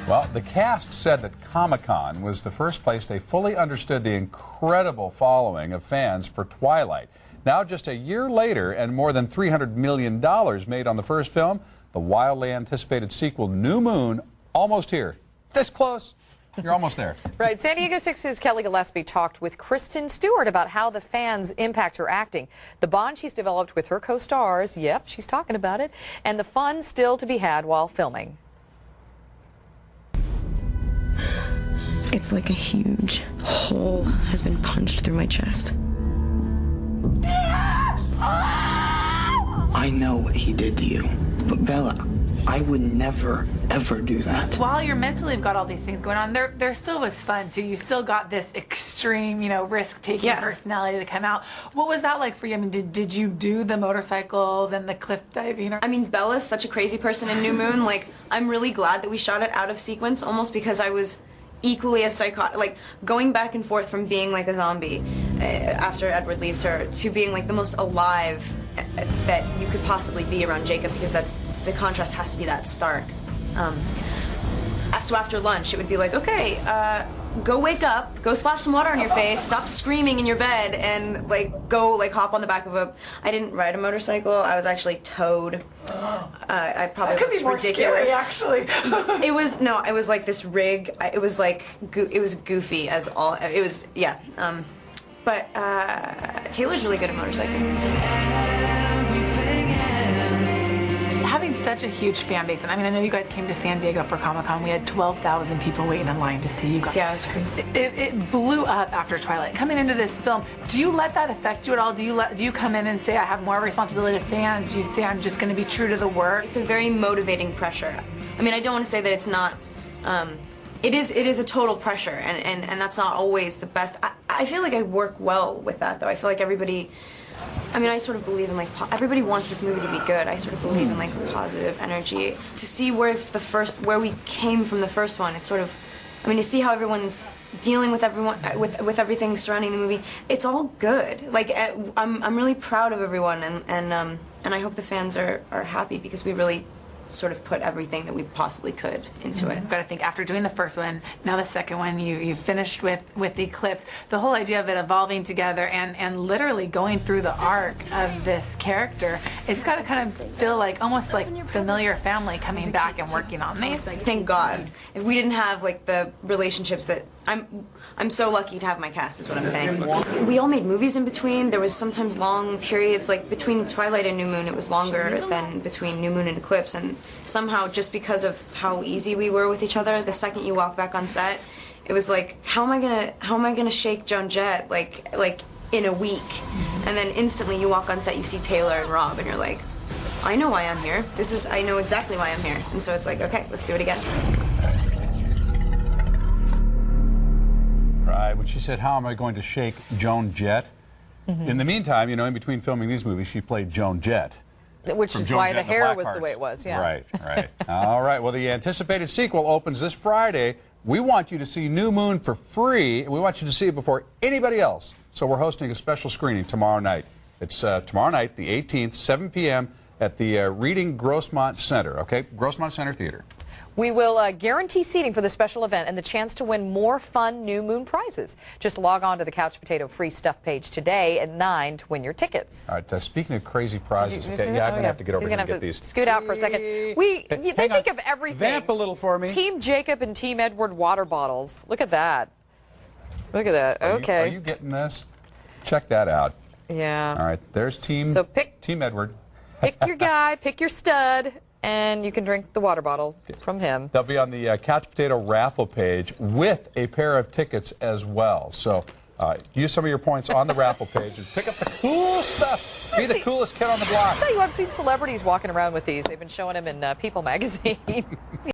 Well, the cast said that Comic-Con was the first place they fully understood the incredible following of fans for Twilight. Now, just a year later, and more than $300 million made on the first film, the wildly anticipated sequel, New Moon, almost here. This close. You're almost there. Right. San Diego 6's Kelly Gillespie talked with Kristen Stewart about how the fans impact her acting, the bond she's developed with her co-stars, yep, she's talking about it, and the fun still to be had while filming. It's like a huge hole has been punched through my chest. I know what he did to you, but Bella, I would never, ever do that. While you're mentally got all these things going on, there still was fun too. You still got this extreme, risk-taking personality to come out. What was that like for you? I mean, did you do the motorcycles and the cliff diving? I mean, Bella's such a crazy person in New Moon. Like, I'm really glad that we shot it out of sequence, almost because I was equally as psychotic, like going back and forth from being like a zombie after Edward leaves her to being like the most alive that you could possibly be around Jacob, because the contrast has to be that stark. So after lunch it would be like, okay, go wake up, go splash some water on your face, stop screaming in your bed, and go hop on the back of I didn't ride a motorcycle, I was actually towed. I probably that could be more ridiculous. Scary, actually. It was like this rig. It was like it was goofy as all. It was but Taylor's really good at motorcycles. Having such a huge fan base, and I mean, I know you guys came to San Diego for Comic-Con. We had 12,000 people waiting in line to see you guys. Yeah, it was crazy. It blew up after Twilight. Coming into this film, do you let that affect you at all? Do you come in and say, I have more responsibility to fans? Do you say, I'm just going to be true to the work? It's a very motivating pressure. I mean, I don't want to say that it's not. It is a total pressure, and that's not always the best. I feel like I work well with that, though. I feel like everybody. I mean, I sort of believe in everybody wants this movie to be good. I sort of believe in positive energy. To see where we came from the first one, it's sort of, I mean, to see how everyone's dealing with with everything surrounding the movie, it's all good. I'm really proud of everyone, and I hope the fans are happy, because we really sort of put everything that we possibly could into it. I've got to think, after doing the first one, now the second one, you finished with Eclipse, the whole idea of it evolving together and literally going through the arc of this character, it's got to kind of feel like almost like familiar family coming back and working on these. Thank God. If we didn't have the relationships that I'm so lucky to have my cast, is what I'm saying. We all made movies in between. There was sometimes long periods, between Twilight and New Moon, it was longer than between New Moon and Eclipse, and somehow, just because of how easy we were with each other, the second you walk back on set, it was like, how am I gonna shake Joan Jett in a week? And then instantly you walk on set, you see Taylor and Rob, and you're like, I know why I'm here. I know exactly why I'm here. And so it's like, okay, let's do it again. Right, when she said, how am I going to shake Joan Jett? In the meantime, in between filming these movies, she played Joan Jett. Which is why the hair was the way it was, yeah. Right. All right, well, the anticipated sequel opens this Friday. We want you to see New Moon for free, and we want you to see it before anybody else. So we're hosting a special screening tomorrow night. It's tomorrow night, the 18th, 7 p.m. at the Reading Grossmont Center, okay? Grossmont Center Theater. We will guarantee seating for the special event and the chance to win more fun New Moon prizes. Just log on to the Couch Potato Free Stuff page today at 9 to win your tickets. All right, speaking of crazy prizes, I'm going to have to get over here and get these. Scoot out for a second. They think of everything. Vamp a little for me. Team Jacob and Team Edward water bottles. Look at that. Look at that. Okay. Are you getting this? Check that out. Yeah. All right, there's Team Edward. Pick your guy, pick your stud, and you can drink the water bottle from him. They'll be on the Couch Potato raffle page with a pair of tickets as well. So use some of your points on the raffle page and pick up the cool stuff. Be the coolest kid on the block. I'll tell you, I've seen celebrities walking around with these. They've been showing them in People magazine.